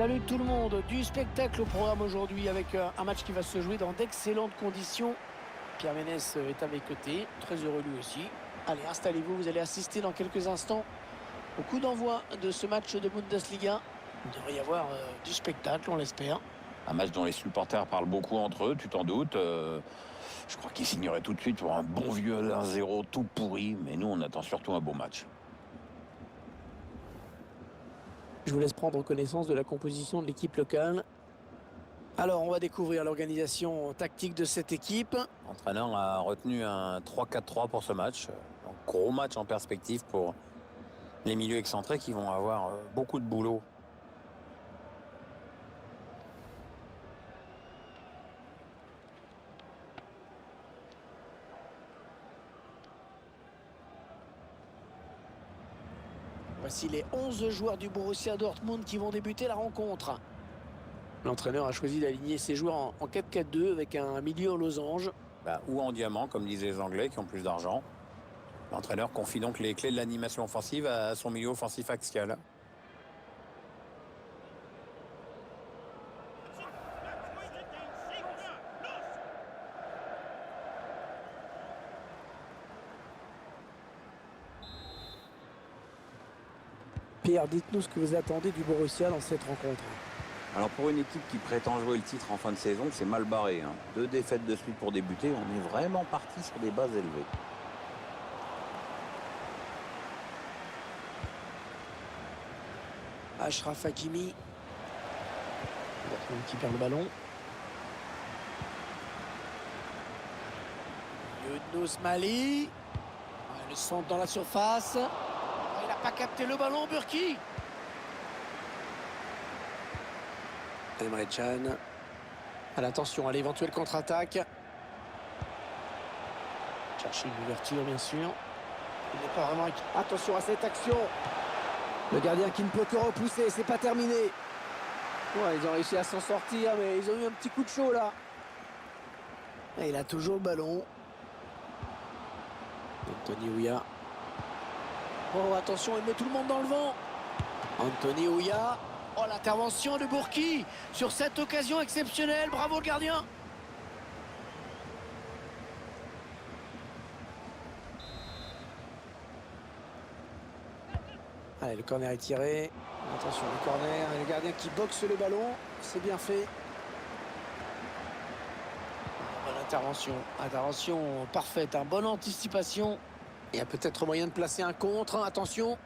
Salut tout le monde, du spectacle au programme aujourd'hui avec un match qui va se jouer dans d'excellentes conditions. Pierre Ménès est à mes côtés, très heureux lui aussi. Allez, installez-vous, vous allez assister dans quelques instants au coup d'envoi de ce match de Bundesliga. Il devrait y avoir du spectacle, on l'espère. Un match dont les supporters parlent beaucoup entre eux, tu t'en doutes. Je crois qu'ils signeraient tout de suite pour un bon vieux 1-0 tout pourri, mais nous on attend surtout un beau match. Je vous laisse prendre connaissance de la composition de l'équipe locale. Alors, on va découvrir l'organisation tactique de cette équipe. L'entraîneur a retenu un 3-4-3 pour ce match. Donc, gros match en perspective pour les milieux excentrés qui vont avoir beaucoup de boulot. Voici les 11 joueurs du Borussia Dortmund qui vont débuter la rencontre. L'entraîneur a choisi d'aligner ses joueurs en 4-4-2 avec un milieu en losange. Ou en diamant, comme disaient les Anglais qui ont plus d'argent. L'entraîneur confie donc les clés de l'animation offensive à son milieu offensif axial. Pierre, dites-nous ce que vous attendez du Borussia dans cette rencontre. Alors pour une équipe qui prétend jouer le titre en fin de saison, c'est mal barré. 2 défaites de suite pour débuter, on est vraiment parti sur des bases élevées. Achraf Hakimi. Qui perd le ballon. Younous Mali. Le centre dans la surface. Il n'a pas capté le ballon, Burki. Emre Can. Attention à l'éventuelle contre-attaque. Chercher une ouverture, bien sûr. Il n'est pas vraiment... Attention à cette action. Le gardien qui ne peut que repousser, c'est pas terminé. Ouais, ils ont réussi à s'en sortir, mais ils ont eu un petit coup de chaud là. Et il a toujours le ballon. Anthony Ouya. Oh, attention, il met tout le monde dans le vent. Anthony Ouya. Oh, l'intervention de Burki sur cette occasion exceptionnelle. Bravo le gardien. Allez, le corner est tiré. Attention, le corner. Et le gardien qui boxe le ballon. C'est bien fait. Bonne intervention. Intervention parfaite. Bonne anticipation. Il y a peut-être moyen de placer un contre. Attention.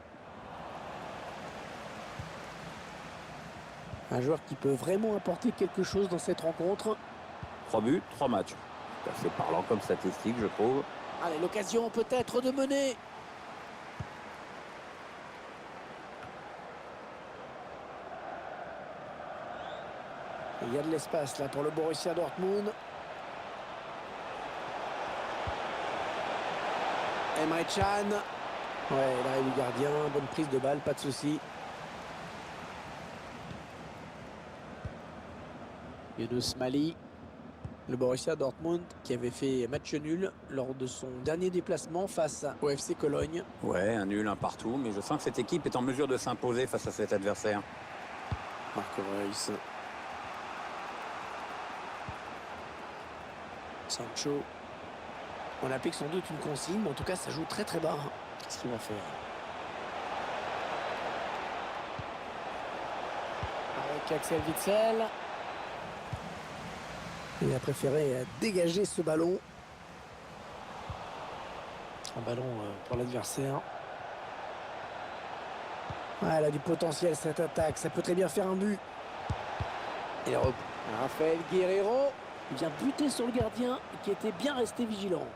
Un joueur qui peut vraiment apporter quelque chose dans cette rencontre. 3 buts, 3 matchs. C'est assez parlant comme statistique, je trouve. Allez, l'occasion peut-être de mener. Il y a de l'espace là pour le Borussia Dortmund. Emre Can. Ouais, là il est gardien. Bonne prise de balle, pas de souci. Younous Mali. Le Borussia Dortmund qui avait fait match nul lors de son dernier déplacement face au FC Cologne. Ouais, un nul, un partout, mais je sens que cette équipe est en mesure de s'imposer face à cet adversaire. Marco Reus. Sancho. On applique sans doute une consigne, mais en tout cas ça joue très très bas. Qu'est-ce qu'il va faire? Avec Axel Witsel. Il a préféré dégager ce ballon. Un ballon pour l'adversaire. Elle a du potentiel cette attaque. Ça peut très bien faire un but. Et Raphaël Guerreiro. Il vient buter sur le gardien qui était bien resté vigilant.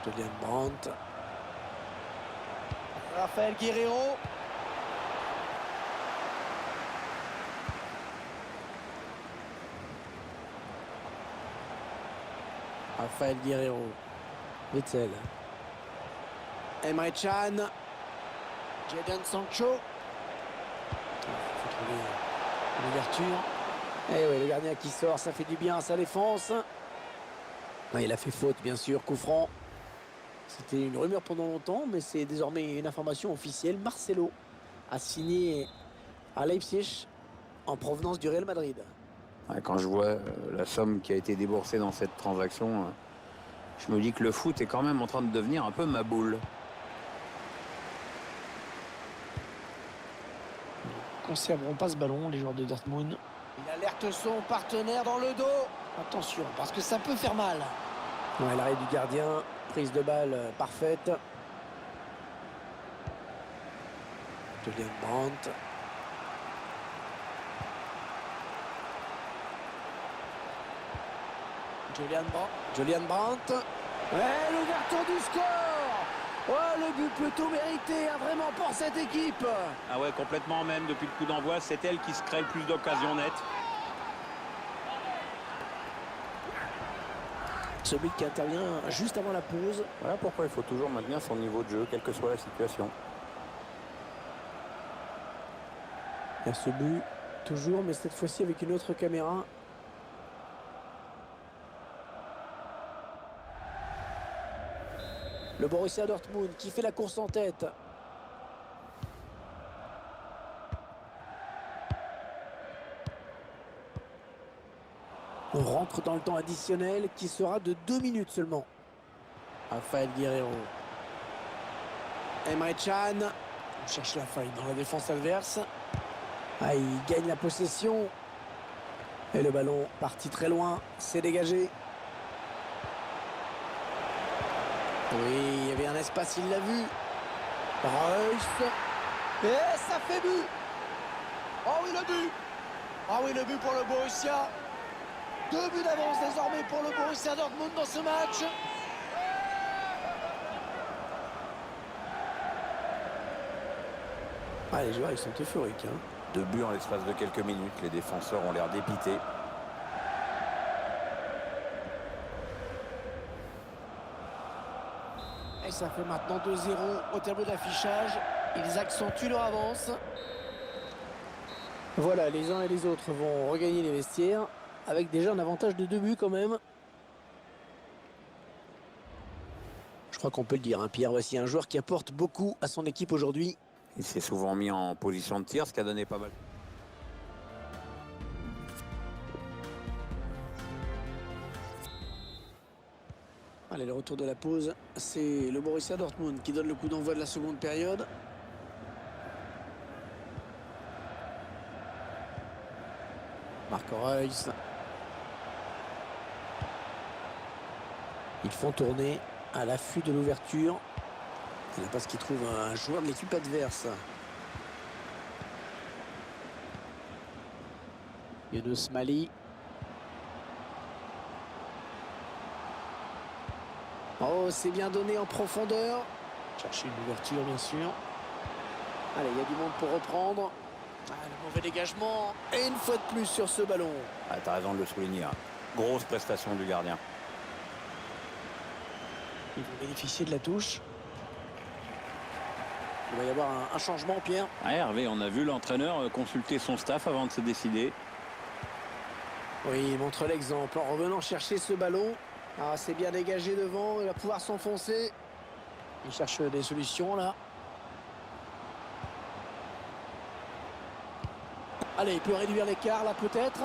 Julian Brandt. Raphaël Guerreiro. Raphaël Guerreiro. Witsel. Emre Can. Jadon Sancho. Il faut trouver l'ouverture. Et oui, le gardien qui sort, ça fait du bien à sa défense. Ouais, il a fait faute, bien sûr, coup franc. C'était une rumeur pendant longtemps, mais c'est désormais une information officielle. Marcelo a signé à Leipzig en provenance du Real Madrid. Ouais, quand je vois la somme qui a été déboursée dans cette transaction, je me dis que le foot est quand même en train de devenir un peu ma boule. Ils conserveront pas ce ballon, les joueurs de Dortmund. Il alerte son partenaire dans le dos. Attention, parce que ça peut faire mal. Ouais, l'arrêt du gardien, prise de balle parfaite. Julian Brandt. Julian Brandt. Ouais, l'ouverture du score. Oh, le but plutôt mérité, hein, vraiment pour cette équipe. Ah ouais, complètement même, depuis le coup d'envoi, c'est elle qui se crée le plus d'occasions nettes. Ce but qui intervient juste avant la pause. Voilà pourquoi il faut toujours maintenir son niveau de jeu, quelle que soit la situation. Il y a ce but, toujours, mais cette fois-ci avec une autre caméra. Le Borussia Dortmund qui fait la course en tête. On rentre dans le temps additionnel qui sera de 2 minutes seulement. Rafael Guerreiro. Emre Can. On cherche la faille dans la défense adverse. Ah, il gagne la possession. Et le ballon parti très loin. C'est dégagé. Oui, il y avait un espace, il l'a vu. Reus. Et ça fait but. Oh oui, le but. Ah oui, le but pour le Borussia. 2 buts d'avance désormais pour le Borussia Dortmund dans ce match. Ah, les joueurs, ils sont euphoriques. 2 buts en l'espace de quelques minutes, les défenseurs ont l'air dépités. Et ça fait maintenant 2-0 au tableau d'affichage. Ils accentuent leur avance. Voilà, les uns et les autres vont regagner les vestiaires avec déjà un avantage de 2 buts quand même. Je crois qu'on peut le dire, hein, Pierre. Voici un joueur qui apporte beaucoup à son équipe aujourd'hui. Il s'est souvent mis en position de tir, ce qui a donné pas mal. Allez, le retour de la pause, c'est le Borussia Dortmund qui donne le coup d'envoi de la seconde période. Marco Reus. Ils font tourner à l'affût de l'ouverture. C'est là parce qu'ils trouvent un joueur de l'équipe adverse. Younous Mali. Oh, c'est bien donné en profondeur. Chercher une ouverture, bien sûr. Allez, il y a du monde pour reprendre. Ah, le mauvais dégagement. Et une fois de plus sur ce ballon. Ah, t'as raison de le souligner. Grosse prestation du gardien. Ils vont bénéficier de la touche. Il va y avoir un changement, Pierre. Ah, Hervé, on a vu l'entraîneur consulter son staff avant de se décider. Oui, il montre l'exemple en revenant chercher ce ballon. Ah, c'est bien dégagé devant, il va pouvoir s'enfoncer. Il cherche des solutions là. Allez, il peut réduire l'écart là peut-être.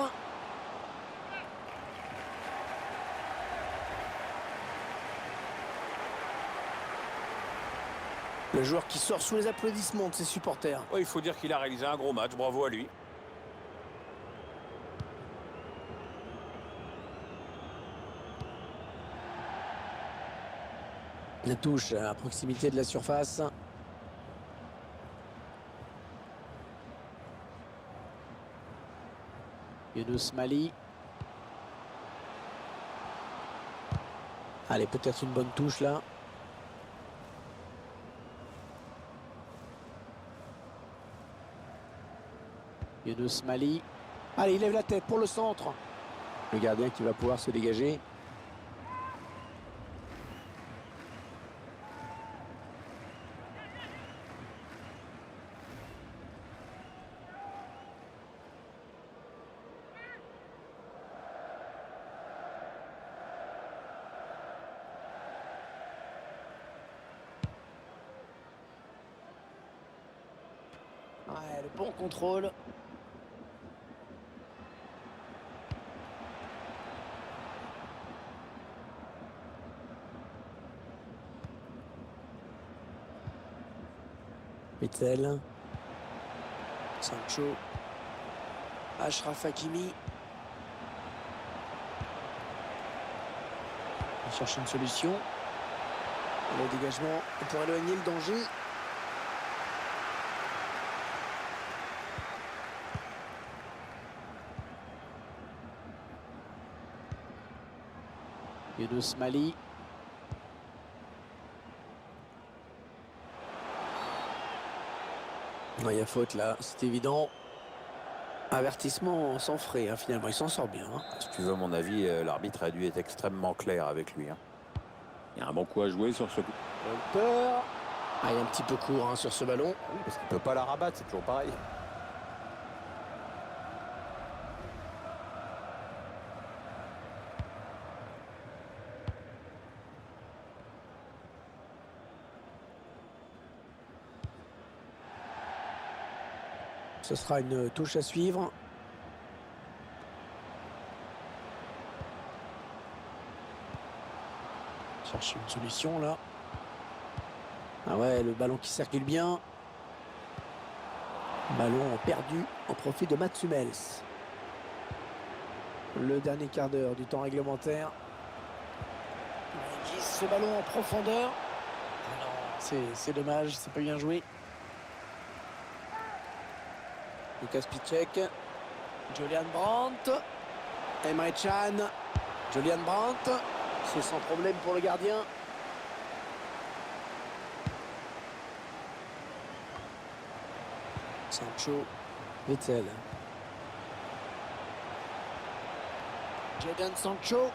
Le joueur qui sort sous les applaudissements de ses supporters. Ouais, il faut dire qu'il a réalisé un gros match, bravo à lui. La touche à proximité de la surface. Younous Mali. Allez, peut-être une bonne touche là. Younous Mali. Allez, il lève la tête pour le centre. Le gardien qui va pouvoir se dégager. Ouais, le bon contrôle. Witzel. Sancho. Achraf Hakimi. Il cherche une solution. Le dégagement pour éloigner le danger. Younous Mali. Il y a faute là, c'est évident. Avertissement sans frais, hein, finalement, il s'en sort bien. Hein. Si tu veux mon avis, l'arbitre a dû être extrêmement clair avec lui. Hein. Il y a un bon coup à jouer sur ce coup. Walter. Ah, il est un petit peu court hein, sur ce ballon. Oui, parce qu'il ne peut pas la rabattre, c'est toujours pareil. Ce sera une touche à suivre. Cherche une solution là. Ah ouais, le ballon qui circule bien. Ballon perdu au profit de Mats Hummels. Le dernier quart d'heure du temps réglementaire. Il glisse ce ballon en profondeur. Ah non, c'est dommage, c'est pas bien joué. Lucas Piszczek. Julian Brandt. Emre Can. Julian Brandt. C'est sans problème pour le gardien. Sancho. Witzel. Jadon Sancho.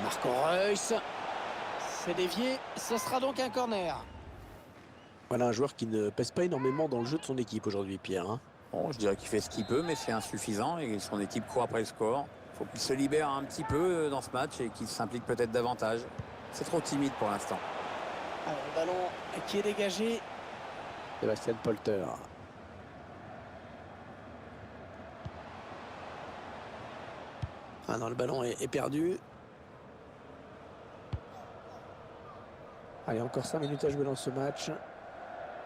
Marco Reus. C'est dévié. Ce sera donc un corner. Voilà un joueur qui ne pèse pas énormément dans le jeu de son équipe aujourd'hui, Pierre. Hein. Bon, je dirais qu'il fait ce qu'il peut, mais c'est insuffisant et son équipe court après le score. Il faut qu'il se libère un petit peu dans ce match et qu'il s'implique peut-être davantage. C'est trop timide pour l'instant. Alors, le ballon qui est dégagé. Sébastien Polter. Ah non, le ballon est perdu. Allez, encore 5 minutes à jouer dans ce match.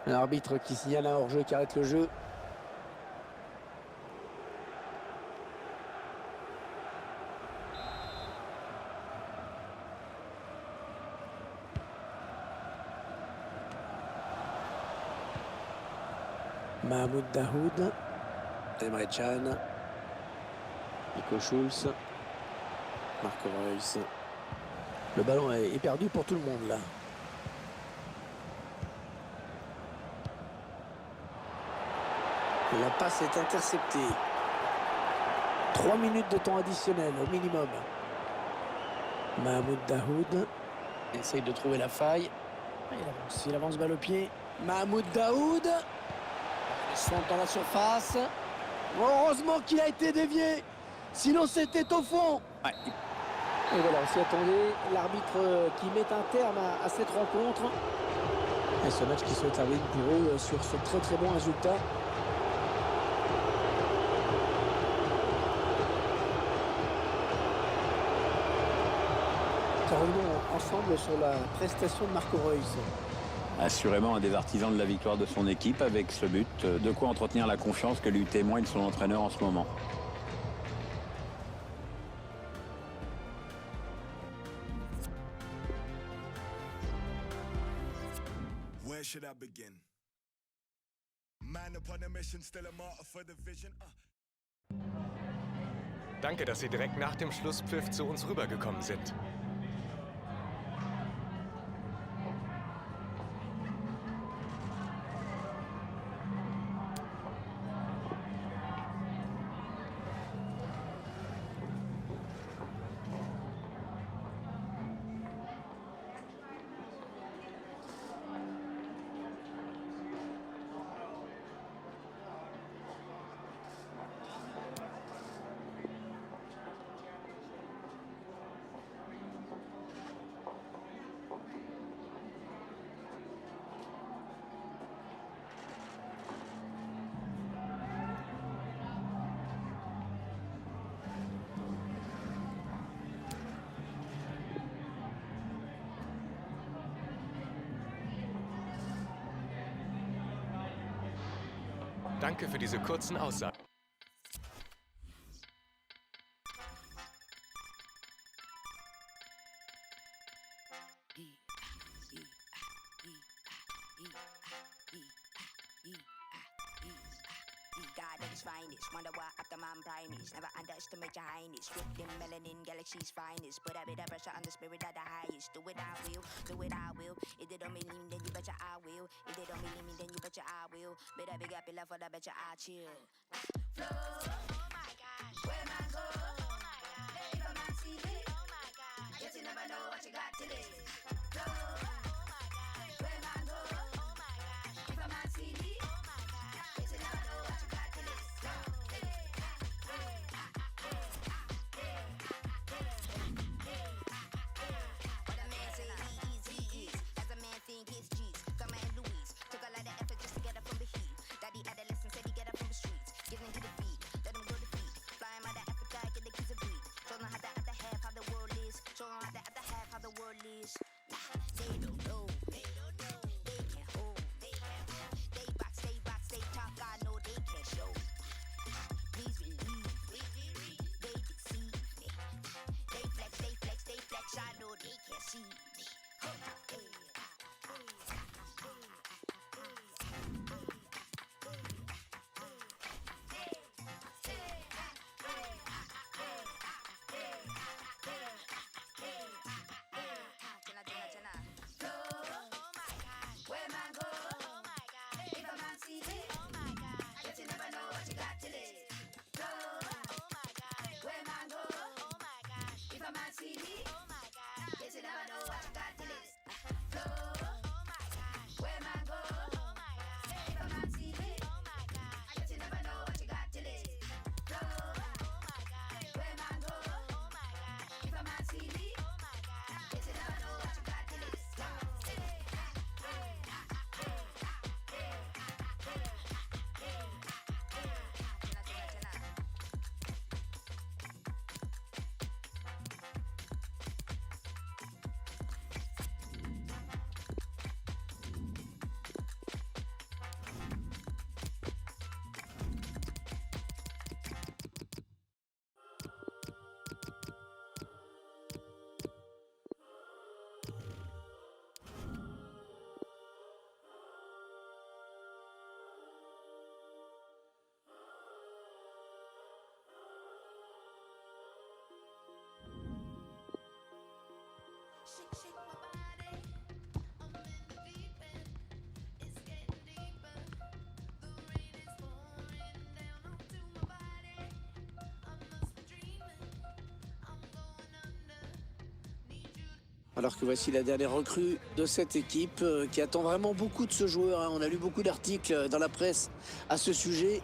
Un arbitre qui signale un hors-jeu qui arrête le jeu. Mahmoud Dahoud. Emre Can. Nico Schulz. Marco Reus. Le ballon est perdu pour tout le monde là. La passe est interceptée. 3 minutes de temps additionnel au minimum. Mahmoud Dahoud essaye de trouver la faille. Il avance balle au pied. Mahmoud Dahoud. Ils sont dans la surface. Heureusement qu'il a été dévié. Sinon c'était au fond. Ouais. Et voilà, on s'y attendait. L'arbitre qui met un terme à cette rencontre. Et ce match qui se termine pour eux sur ce très très bon résultat. Revenons ensemble sur la prestation de Marco Reus. Assurément un des artisans de la victoire de son équipe avec ce but. De quoi entretenir la confiance que lui témoigne son entraîneur en ce moment. Where should I begin? Man upon a mission, still a martyr for the vision. Danke, dass Sie direkt nach dem Schlusspfiff zu uns rübergekommen sind. Danke für diese kurzen Aussagen. God at his finest, wonder why after man primates. Never underestimate your highness. Stripped in melanin, galaxy's finest. Put a bit of pressure on the spirit of the highest. Do it, I will. Do it, I will. If they don't believe me, then you betcha I will. If they don't believe me, then you betcha I will. Better big up your love for the betcha I chill. Flow, oh my gosh. Where man go? Oh my gosh. If a man see me, oh my gosh. Guess you never know what you got till it's flow, oh my gosh. Where man go? Oh my gosh. If a man see me, oh my gosh. Guess you never know what you got till it's flow. What a man say he is. As a man think his G's. Come and Louise. Took a lot of effort just to get up from the heat. Daddy adolescent said he get up from the streets. Give him to the feet. Let him go to feet. Fly him out of Africa, get the kids a breed. Show them how the other half how the world is. Show them how the other half how the world is. Nah, they don't know. They don't know. They can't hold. They can't hold. They box, they talk. I know they can't show. Please believe. They deceive me. They flex. I know they can't see me. Where man go? Oh my God. If a man see me, oh my God. Guess you never know what you got till it's flow. Oh my God. Where man go? Oh my gosh. If a man see me, oh my God. Guess you never know what you got till it's flow. Oh my gosh. Where man go? Oh my God. If a man see me, oh my God. Guess you never know what you got till it's flow. Oh my God. Where man go? Oh my gosh. If a man see me, oh my God. Guess you never know what you got till it's flow. Shake my body. I'm in the deep end. It's getting deeper. The rain is pouring down onto my body. I must be dreaming. I'm going under. Need you. Alors que voici la dernière recrue de cette équipe qui attend vraiment beaucoup de ce joueur, hein. On a lu beaucoup d'articles dans la presse à ce sujet.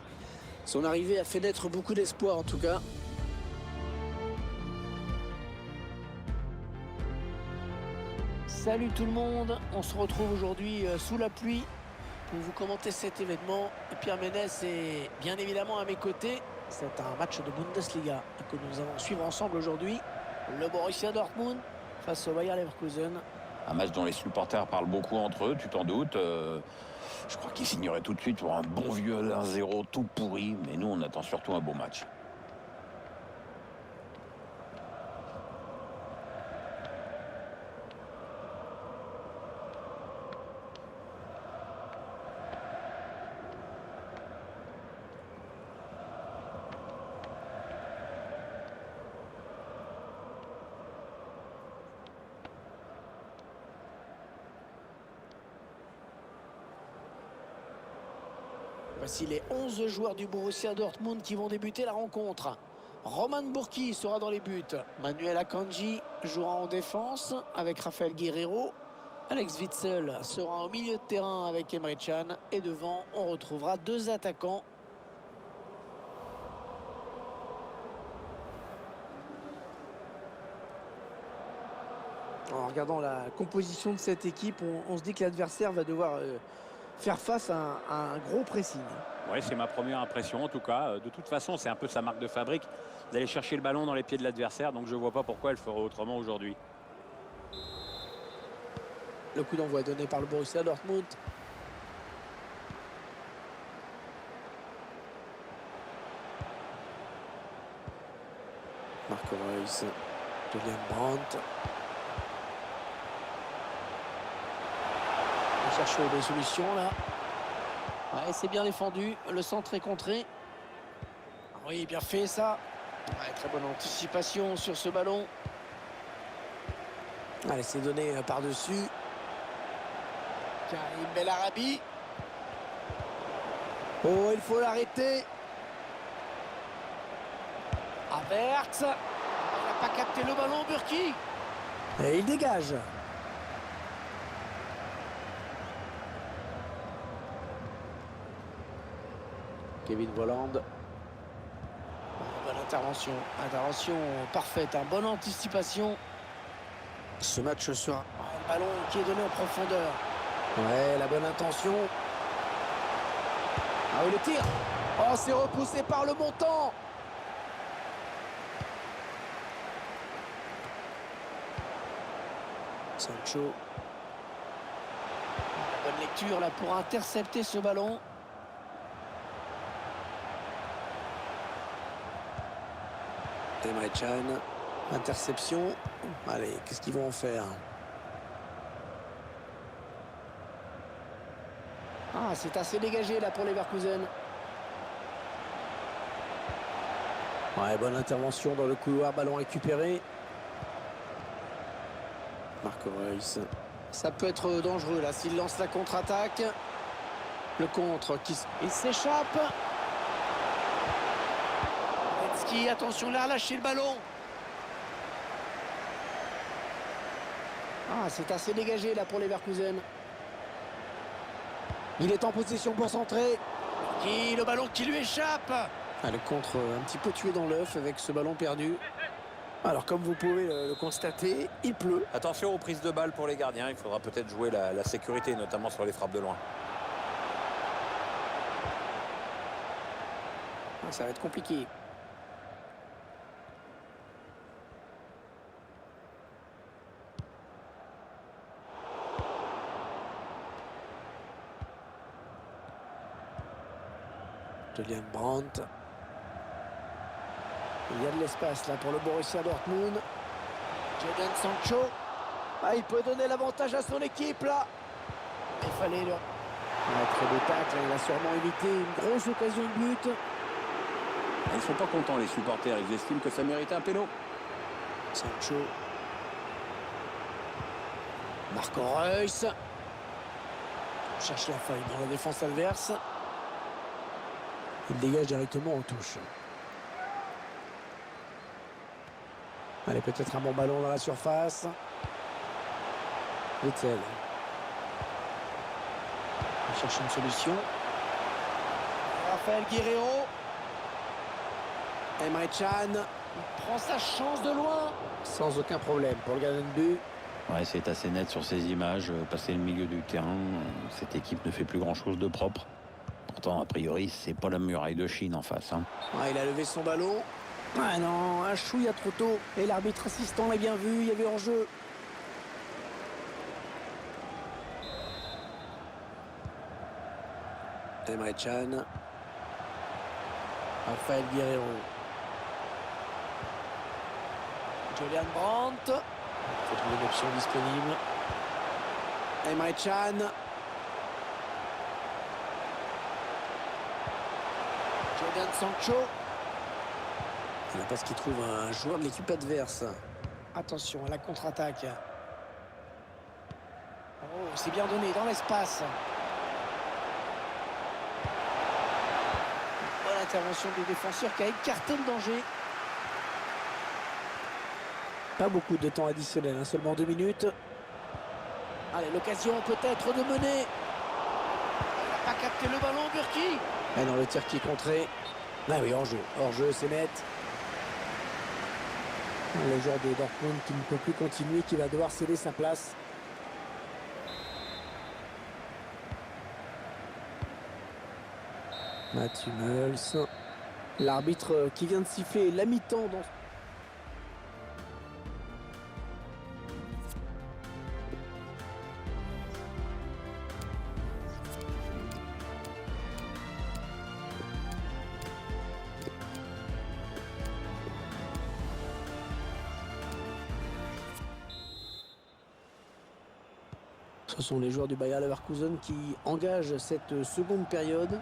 Son arrivée a fait naître beaucoup d'espoir en tout cas. Salut tout le monde, on se retrouve aujourd'hui sous la pluie pour vous commenter cet événement. Pierre Ménès est bien évidemment à mes côtés. C'est un match de Bundesliga que nous allons suivre ensemble aujourd'hui. Le Borussia Dortmund face au Bayer Leverkusen. Un match dont les supporters parlent beaucoup entre eux, tu t'en doutes. Je crois qu'ils signeraient tout de suite pour un bon vieux 1-0 tout pourri. Mais nous, on attend surtout un beau match. Voici les 11 joueurs du Borussia Dortmund qui vont débuter la rencontre. Roman Burki sera dans les buts. Manuel Akanji jouera en défense avec Rafael Guerreiro. Alex Witsel sera au milieu de terrain avec Emre Can. Et devant, on retrouvera deux attaquants. En regardant la composition de cette équipe, on se dit que l'adversaire va devoir faire face à un gros pressing. Ouais, c'est ma première impression en tout cas. De toute façon, c'est un peu sa marque de fabrique d'aller chercher le ballon dans les pieds de l'adversaire. Donc je ne vois pas pourquoi elle ferait autrement aujourd'hui. Le coup d'envoi donné par le Borussia Dortmund. Marco Reus, Julian Brandt. On cherche des solutions là. Ouais, c'est bien défendu, le centre est contré. Ah oui, bien fait ça. Ouais, très bonne anticipation sur ce ballon. Allez, c'est donné par-dessus. Karim Bellarabi. Oh, il faut l'arrêter. Havertz. Il n'a pas capté le ballon, Burki. Et il dégage. Kevin Volland. Bonne intervention. Intervention parfaite. Bonne anticipation. Ce match sera. Le ballon qui est donné en profondeur. Ouais, la bonne intention. Ah oui, le tir. Oh, c'est repoussé par le montant. Sancho. Bonne lecture là pour intercepter ce ballon. Emre Can. Interception. Allez, qu'est-ce qu'ils vont en faire? Ah, c'est assez dégagé là pour les Leverkusen. Ouais, bonne intervention dans le couloir, ballon récupéré. Marco Reus. Ça peut être dangereux là s'il lance la contre-attaque. Le contre qui il s'échappe. Letski, attention, il a relâché le ballon. Ah, c'est assez dégagé là pour les Leverkusen. Il est en position pour centrer. Le ballon qui lui échappe. Ah, le contre un petit peu tué dans l'œuf avec ce ballon perdu. Alors comme vous pouvez le constater, il pleut. Attention aux prises de balles pour les gardiens. Il faudra peut-être jouer la sécurité, notamment sur les frappes de loin. Ah, ça va être compliqué. Julian Brandt. Il y a de l'espace là pour le Borussia Dortmund. Jadon Sancho. Ah, il peut donner l'avantage à son équipe là. Il fallait le... Très beau tacle, il a sûrement évité une grosse occasion de but. Ils sont pas contents les supporters, ils estiment que ça mérite un péno. Sancho. Marco Reus. On cherche la faille dans la défense adverse. Il dégage directement en touche. Allez, peut-être un bon ballon dans la surface. Witzel. On cherche une solution. Raphaël Guerreiro. Emre Can prend sa chance de loin. Sans aucun problème pour le gardien de but. Ouais, c'est assez net sur ces images. Passer le milieu du terrain, cette équipe ne fait plus grand-chose de propre. Pourtant, a priori, c'est pas la muraille de Chine en face. Hein. Ah, il a levé son ballon. Ah non, un chouïa trop tôt. Et l'arbitre assistant l'a bien vu, il y avait hors-jeu. Emre Can. Raphaël Guerreiro. Julian Brandt. Il faut trouver une option disponible. Emre Can. Jadon Sancho. Il n'a pas ce qu'il trouve un joueur de l'équipe adverse. Attention à la contre-attaque. Oh, c'est bien donné dans l'espace. Bonne intervention du défenseur qui a écarté le danger. Pas beaucoup de temps additionnel, hein, seulement 2 minutes. Allez, l'occasion peut-être de mener. Il n'a pas capté le ballon, Burki. Et non, le tir qui est contré. Ah oui, hors-jeu. Hors-jeu, c'est net. Le joueur de Dortmund qui ne peut plus continuer, qui va devoir céder sa place. Mats Hummels. L'arbitre qui vient de siffler la mi-temps dans... Ce sont les joueurs du Bayer Leverkusen qui engagent cette seconde période.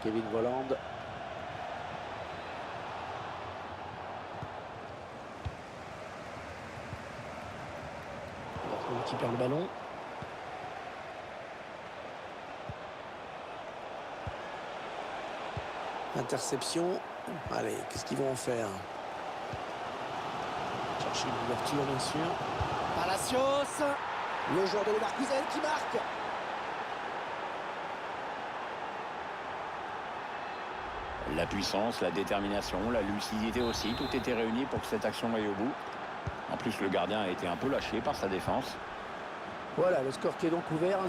Kevin Volland. Dortmund qui perd le ballon. Interception. Allez, qu'est-ce qu'ils vont en faire? Chercher une ouverture, bien sûr. Palacios, le joueur de Leverkusen qui marque. La puissance, la détermination, la lucidité aussi, tout était réuni pour que cette action aille au bout. En plus, le gardien a été un peu lâché par sa défense. Voilà, le score qui est donc ouvert, 1-0.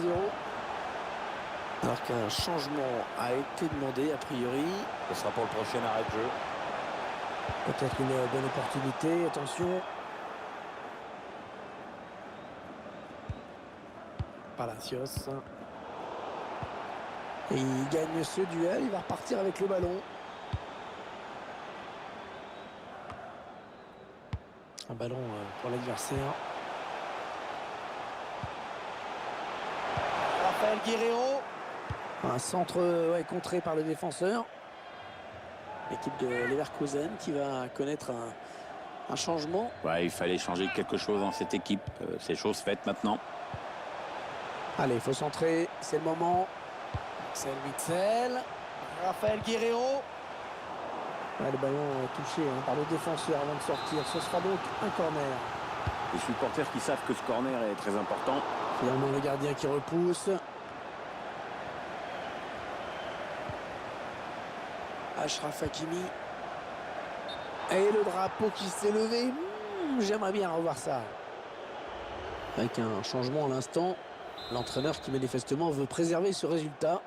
Alors qu'un changement a été demandé, a priori. Ce sera pour le prochain arrêt de jeu. Peut-être une bonne opportunité, attention. Palacios. Et il gagne ce duel, il va repartir avec le ballon. Un ballon pour l'adversaire. Rafael Guerreiro. Un centre contré par le défenseur. L'équipe de Leverkusen qui va connaître un changement. Ouais, il fallait changer quelque chose dans cette équipe. C'est chose faite maintenant. Allez, il faut centrer, c'est le moment. C'est Witsel. Rafael Guerreiro. Ouais, le ballon touché par le défenseur avant de sortir. Ce sera donc un corner. Les supporters qui savent que ce corner est très important. Finalement, le gardien qui repousse. Achraf Hakimi. Et le drapeau qui s'est levé. J'aimerais bien revoir ça. Avec un changement à l'instant. L'entraîneur qui manifestement veut préserver ce résultat.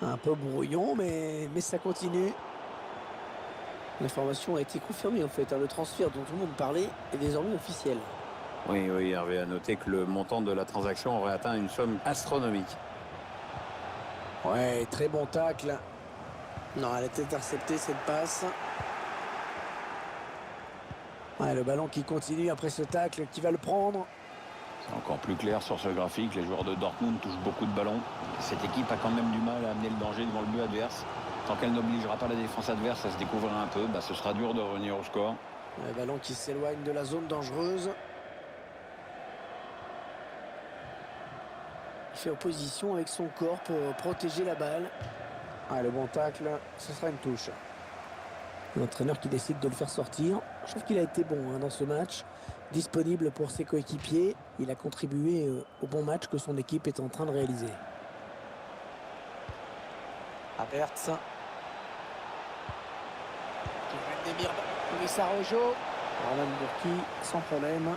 Un peu brouillon, mais ça continue. L'information a été confirmée en fait. Le transfert dont tout le monde parlait est désormais officiel. Oui, Hervé a noté que le montant de la transaction aurait atteint une somme astronomique. Ouais, très bon tacle. Non, elle est interceptée cette passe. Ouais, le ballon qui continue après ce tacle, qui va le prendre. C'est encore plus clair sur ce graphique. Les joueurs de Dortmund touchent beaucoup de ballons. Cette équipe a quand même du mal à amener le danger devant le but adverse. Tant qu'elle n'obligera pas la défense adverse à se découvrir un peu, ce sera dur de revenir au score. Le ballon qui s'éloigne de la zone dangereuse. Il fait opposition avec son corps pour protéger la balle. Ah, le bon tacle, ce sera une touche. L'entraîneur qui décide de le faire sortir. Je trouve qu'il a été bon dans ce match. Disponible pour ses coéquipiers. Il a contribué au bon match que son équipe est en train de réaliser. Avertz. Luis Araujo. Arlan Burki, sans problème.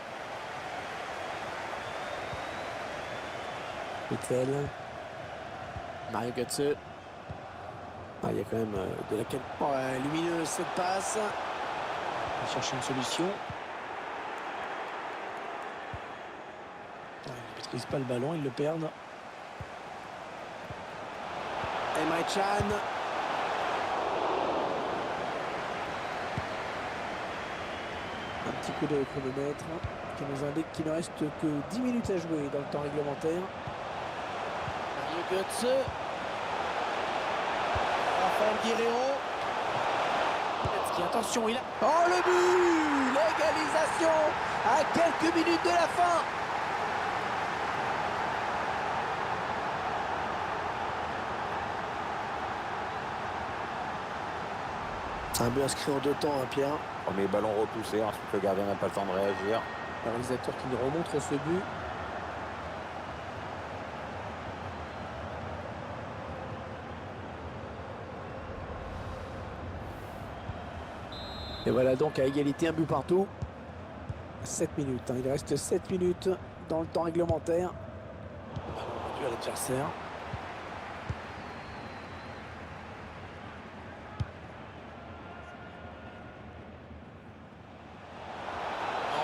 Witsel. Mario Götze. Ah, il y a quand même de la lumineuse cette passe. On va chercher une solution. Ils ne maîtrisent pas le ballon, ils le perdent. Emre Can. Un petit coup de chronomètre qui nous indique qu'il ne reste que 10 minutes à jouer dans le temps réglementaire. Mario Götze. Rafael Guerreiro. Attention, il a... Oh, le but! L'égalisation à quelques minutes de la fin. Un but inscrit en 2 temps, Pierre. Premier ballon repoussé, ensuite le gardien n'a pas le temps de réagir. Le réalisateur qui nous remontre ce but. Et voilà donc à égalité, un but partout. 7 minutes. Il reste 7 minutes dans le temps réglementaire. Ballon rendu à l'adversaire.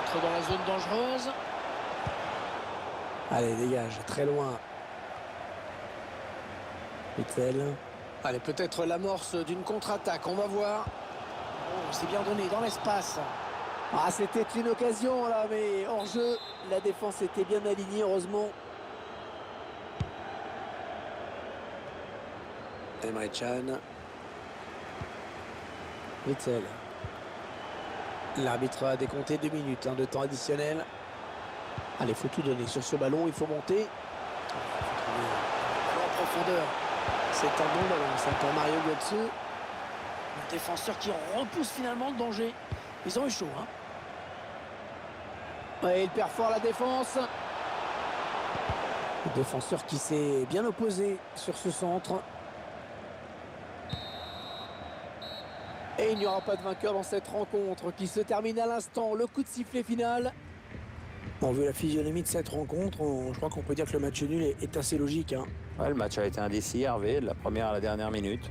Entre dans la zone dangereuse. Allez, dégage, très loin. Witsel. Allez, peut-être l'amorce d'une contre-attaque, on va voir. Oh, c'est bien donné dans l'espace. Ah, c'était une occasion là, mais hors jeu. La défense était bien alignée, heureusement. Emre Can. Witzel. L'arbitre a décompté 2 minutes de temps additionnel. Allez, il faut tout donner sur ce ballon, il faut monter. Il faut trouver un ballon en profondeur. C'est un bon ballon, ça pour Mario Götze. Le défenseur qui repousse finalement le danger. Ils ont eu chaud, hein. Ouais, il perd fort la défense. Le défenseur qui s'est bien opposé sur ce centre. Et il n'y aura pas de vainqueur dans cette rencontre qui se termine à l'instant. Le coup de sifflet final. On veut la physionomie de cette rencontre. Je crois qu'on peut dire que le match nul est assez logique, hein. Ouais, le match a été indécis, Hervé, de la première à la dernière minute.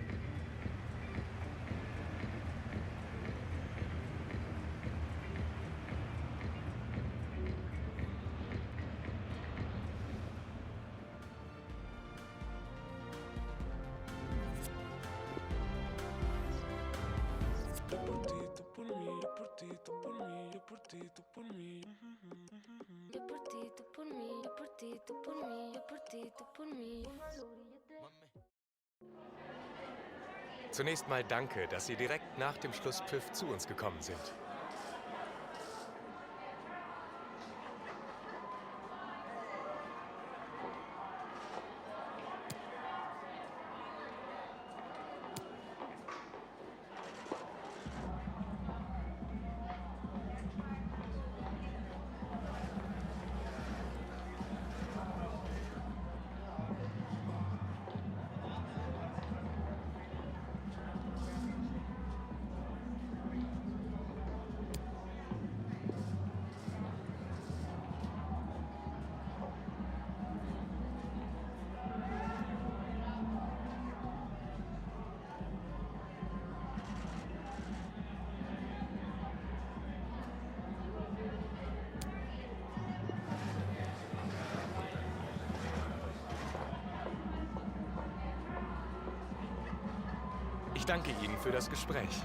Zunächst mal danke, dass Sie direkt nach dem Schlusspfiff zu uns gekommen sind. Ich danke Ihnen für das Gespräch.